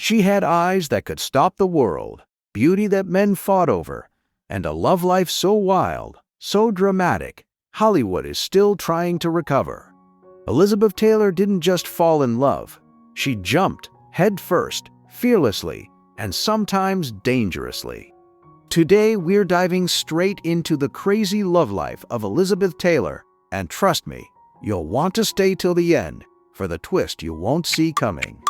She had eyes that could stop the world, beauty that men fought over, and a love life so wild, so dramatic, Hollywood is still trying to recover. Elizabeth Taylor didn't just fall in love. She jumped, head first, fearlessly, and sometimes dangerously. Today, we're diving straight into the crazy love life of Elizabeth Taylor, and trust me, you'll want to stay till the end for the twist you won't see coming.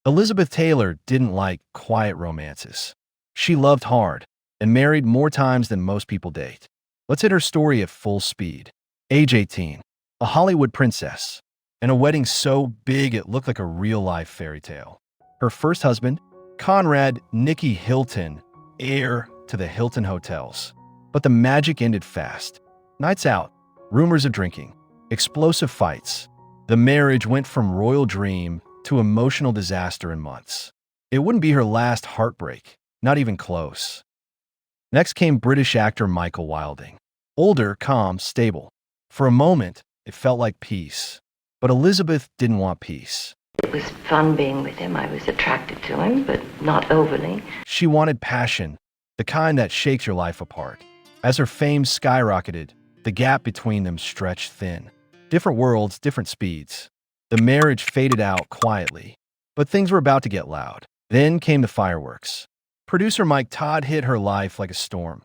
Elizabeth Taylor didn't like quiet romances. She loved hard and married more times than most people date. Let's hit her story at full speed. Age 18, a Hollywood princess, and a wedding so big it looked like a real-life fairy tale. Her first husband, Conrad Hilton, heir to the Hilton hotels. But the magic ended fast. Nights out, rumors of drinking, explosive fights. The marriage went from royal dream to emotional disaster in months. It wouldn't be her last heartbreak, not even close. Next came British actor Michael Wilding. Older, calm, stable. For a moment, it felt like peace. But Elizabeth didn't want peace. It was fun being with him. I was attracted to him, but not overly. She wanted passion, the kind that shakes your life apart. As her fame skyrocketed, the gap between them stretched thin. Different worlds, different speeds. The marriage faded out quietly, but things were about to get loud. Then came the fireworks. Producer Mike Todd hit her life like a storm.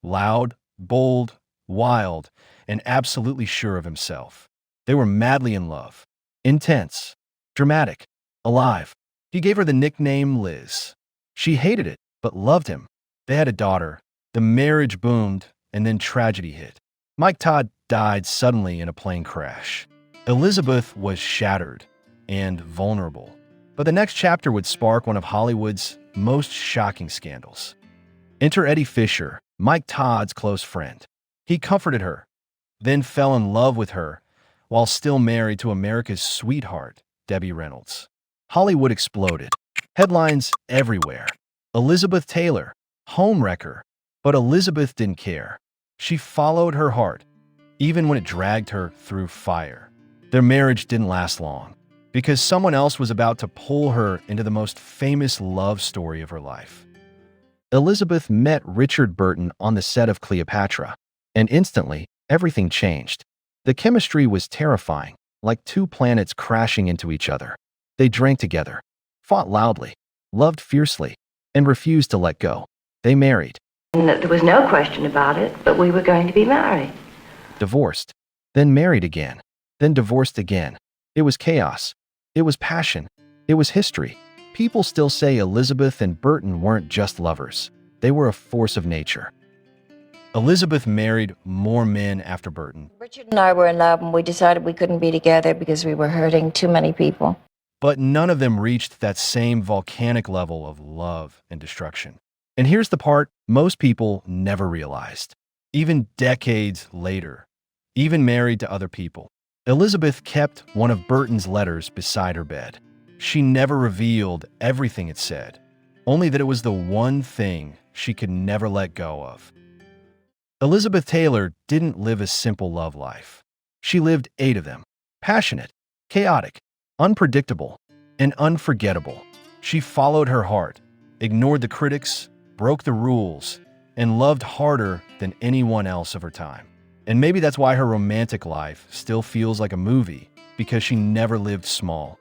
Loud, bold, wild, and absolutely sure of himself. They were madly in love. Intense, dramatic, alive. He gave her the nickname Liz. She hated it, but loved him. They had a daughter. The marriage boomed, and then tragedy hit. Mike Todd died suddenly in a plane crash. Elizabeth was shattered and vulnerable. But the next chapter would spark one of Hollywood's most shocking scandals. Enter Eddie Fisher, Mike Todd's close friend. He comforted her, then fell in love with her, while still married to America's sweetheart, Debbie Reynolds. Hollywood exploded. Headlines everywhere. Elizabeth Taylor, homewrecker. But Elizabeth didn't care. She followed her heart, even when it dragged her through fire. Their marriage didn't last long, because someone else was about to pull her into the most famous love story of her life. Elizabeth met Richard Burton on the set of Cleopatra, and instantly, everything changed. The chemistry was terrifying, like two planets crashing into each other. They drank together, fought loudly, loved fiercely, and refused to let go. They married. And there was no question about it, but we were going to be married. Divorced, then married again, then divorced again. It was chaos. It was passion. It was history. People still say Elizabeth and Burton weren't just lovers. They were a force of nature. Elizabeth married more men after Burton. Richard and I were in love, and we decided we couldn't be together because we were hurting too many people. But none of them reached that same volcanic level of love and destruction. And here's the part most people never realized. Even decades later, even married to other people, Elizabeth kept one of Burton's letters beside her bed. She never revealed everything it said, only that it was the one thing she could never let go of. Elizabeth Taylor didn't live a simple love life. She lived 8 of them. Passionate, chaotic, unpredictable, and unforgettable. She followed her heart, ignored the critics, broke the rules, and loved harder than anyone else of her time. And maybe that's why her romantic life still feels like a movie, because she never lived small.